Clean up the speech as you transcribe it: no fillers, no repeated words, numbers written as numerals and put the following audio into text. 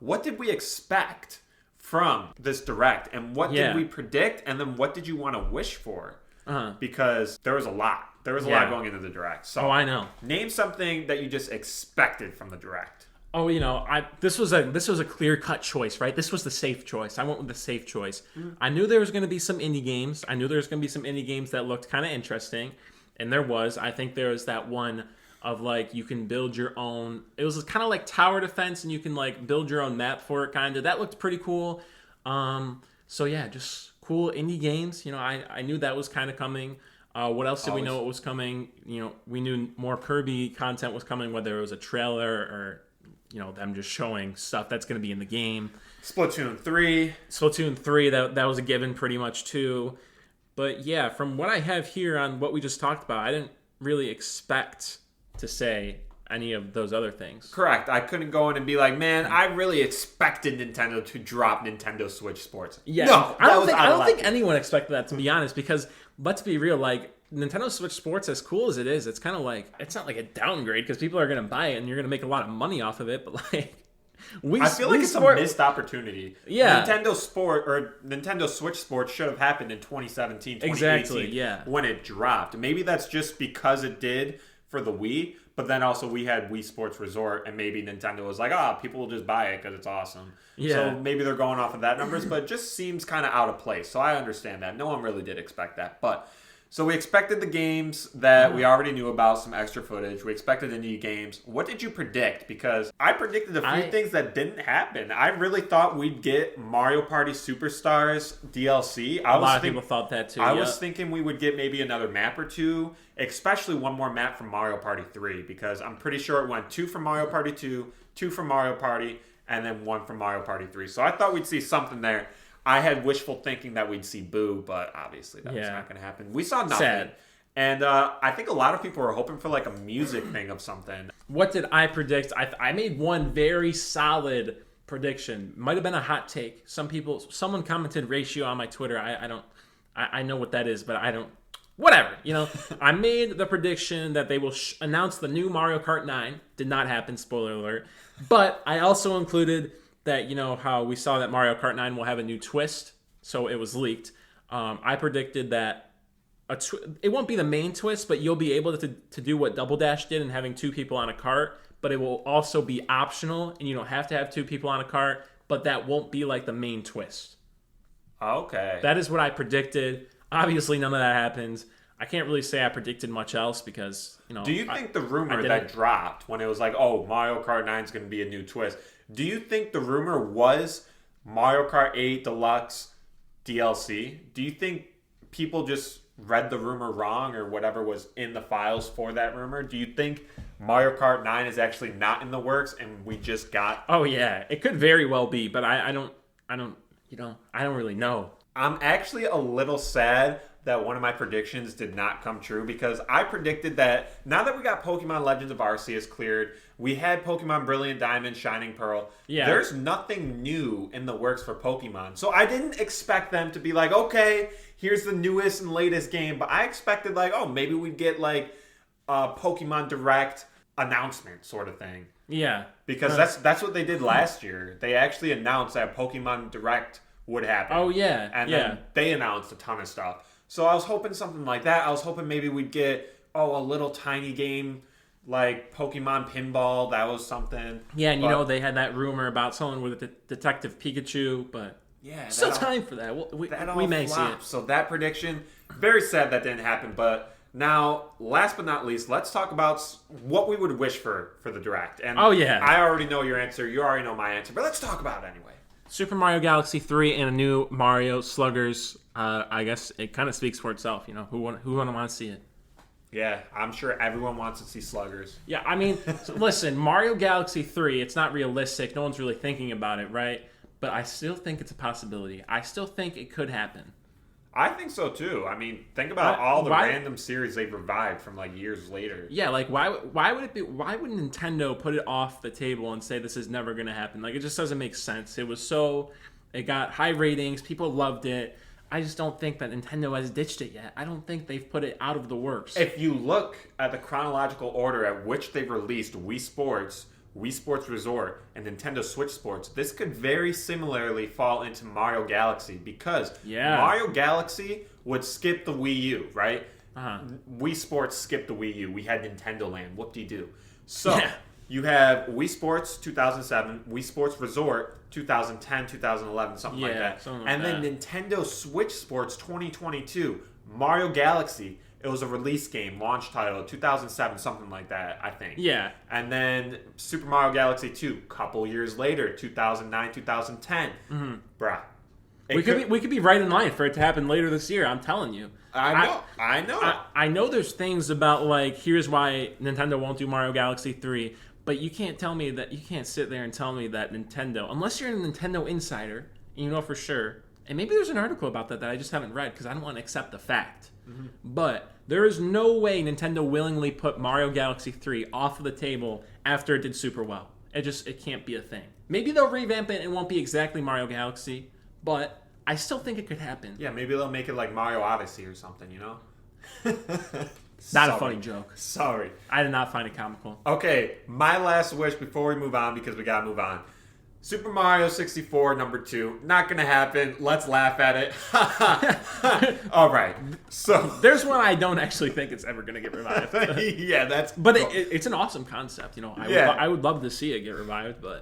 what did we expect from this Direct, and what did we predict, and then what did you want to wish for? Because there was a lot. There was a lot going into the Direct. So I know. Name something that you just expected from the Direct. Oh, this was a clear-cut choice, right? This was the safe choice. I went with the safe choice. I knew there was going to be some indie games. I knew there was going to be some indie games that looked kind of interesting, and there was. I think there was that one of, like, you can build your own. It was kind of like tower defense, and you can, like, build your own map for it, kind of. That looked pretty cool. So, yeah, just cool indie games. I knew that was kind of coming. What else did we know what was coming? We knew more Kirby content was coming, whether it was a trailer or, them just showing stuff that's going to be in the game. Splatoon 3, that was a given pretty much too. But yeah, from what I have here on what we just talked about, I didn't really expect to say any of those other things. Correct. I couldn't go in and be like, man, I really expected Nintendo to drop Nintendo Switch Sports. Yeah, no, I don't think anyone expected that, to be honest, because let's be real, like, Nintendo Switch Sports, as cool as it is, it's kind of like, it's not like a downgrade because people are going to buy it and you're going to make a lot of money off of it, but like, I feel like it's a missed opportunity. Yeah. Nintendo Switch Sports should have happened in 2017, 2018 exactly, when it dropped. Maybe that's just because it did for the Wii, but then also we had Wii Sports Resort, and maybe Nintendo was like, people will just buy it because it's awesome. Yeah. So maybe they're going off of that numbers, but it just seems kind of out of place. So I understand that. No one really did expect that. But so we expected the games that we already knew about, some extra footage. We expected indie games. What did you predict? Because I predicted a few things that didn't happen. I really thought we'd get Mario Party Superstars DLC. A lot of people thought that too. I was thinking we would get maybe another map or two, especially one more map from Mario Party 3, because I'm pretty sure it went 2 from Mario Party 2, 2 from Mario Party, and then 1 from Mario Party 3. So I thought we'd see something there. I had wishful thinking that we'd see Boo, but obviously that was not going to happen. We saw nothing. Sad. And I think a lot of people were hoping for like a music thing of something. What did I predict? I made one very solid prediction. Might have been a hot take. Someone commented ratio on my Twitter. I know what that is, but I don't. Whatever. I made the prediction that they will announce the new Mario Kart 9. Did not happen, spoiler alert. But I also included that, how we saw that Mario Kart 9 will have a new twist, so it was leaked. I predicted that it won't be the main twist, but you'll be able to do what Double Dash did in having 2 people on a cart, but it will also be optional, and you don't have to have 2 people on a cart, but that won't be like the main twist. Okay. That is what I predicted. Obviously, none of that happens. I can't really say I predicted much else because, Do you think the rumor that dropped when it was like, Mario Kart 9 is going to be a new twist, do you think the rumor was Mario Kart 8 Deluxe DLC? Do you think people just read the rumor wrong or whatever was in the files for that rumor? Do you think Mario Kart 9 is actually not in the works and we just got... Oh, yeah. It could very well be, but I don't really know. I'm actually a little sad that one of my predictions did not come true because I predicted that now that we got Pokemon Legends of Arceus cleared, we had Pokemon Brilliant Diamond, Shining Pearl. Yeah. There's nothing new in the works for Pokemon. So I didn't expect them to be like, okay, here's the newest and latest game. But I expected like, maybe we'd get like a Pokemon Direct announcement sort of thing. Yeah. Because that's what they did last year. They actually announced that Pokemon Direct would happen. Oh, yeah. And then they announced a ton of stuff. So I was hoping something like that. I was hoping maybe we'd get, a little tiny game like Pokemon Pinball. That was something. Yeah, and they had that rumor about someone with a Detective Pikachu, but still time for that. We may see it. So that prediction, very sad that didn't happen. But now, last but not least, let's talk about what we would wish for the Direct. And I already know your answer. You already know my answer. But let's talk about it anyway. Super Mario Galaxy 3 and a new Mario Sluggers. I guess it kind of speaks for itself. Who wouldn't want to see it? Yeah, I'm sure everyone wants to see Sluggers. Yeah, I mean, listen, Mario Galaxy 3, it's not realistic. No one's really thinking about it, right? But I still think it's a possibility. I still think it could happen. I think so too. I mean, think about all the random series they've revived from like years later. Yeah, like why would it be? Why would Nintendo put it off the table and say this is never going to happen? Like it just doesn't make sense. It got high ratings. People loved it. I just don't think that Nintendo has ditched it yet. I don't think they've put it out of the works. If you look at the chronological order at which they've released Wii Sports, Wii Sports Resort, and Nintendo Switch Sports, this could very similarly fall into Mario Galaxy because Mario Galaxy would skip the Wii U, right? Wii Sports skipped the Wii U. We had Nintendo Land. Whoop-de-doo. So you have Wii Sports 2007, Wii Sports Resort 2010, 2011, something like that. And then Nintendo Switch Sports 2022, Mario Galaxy. It was a release game, launch title, 2007, something like that, I think. Yeah. And then Super Mario Galaxy 2, couple years later, 2009, 2010. Bruh. We could be right in line for it to happen later this year, I'm telling you. I know. I know there's things about, like, here's why Nintendo won't do Mario Galaxy 3, but you can't tell me that, you can't sit there and tell me that Nintendo, unless you're a Nintendo insider, and you know for sure, and maybe there's an article about that I just haven't read because I don't want to accept the fact. But there is no way Nintendo willingly put Mario Galaxy 3 off of the table after it did super well. It can't be a thing. Maybe they'll revamp it and it won't be exactly Mario Galaxy, but I still think it could happen. Yeah, maybe they'll make it like Mario Odyssey or something, you know? Not a funny joke. Sorry. I did not find it comical. Okay, my last wish before we move on, because we gotta move on. Super Mario 64, number 2. Not gonna happen. Let's laugh at it. All right. So there's one I don't actually think it's ever gonna get revived. Yeah, that's. But it's an awesome concept. You know, I would love to see it get revived. But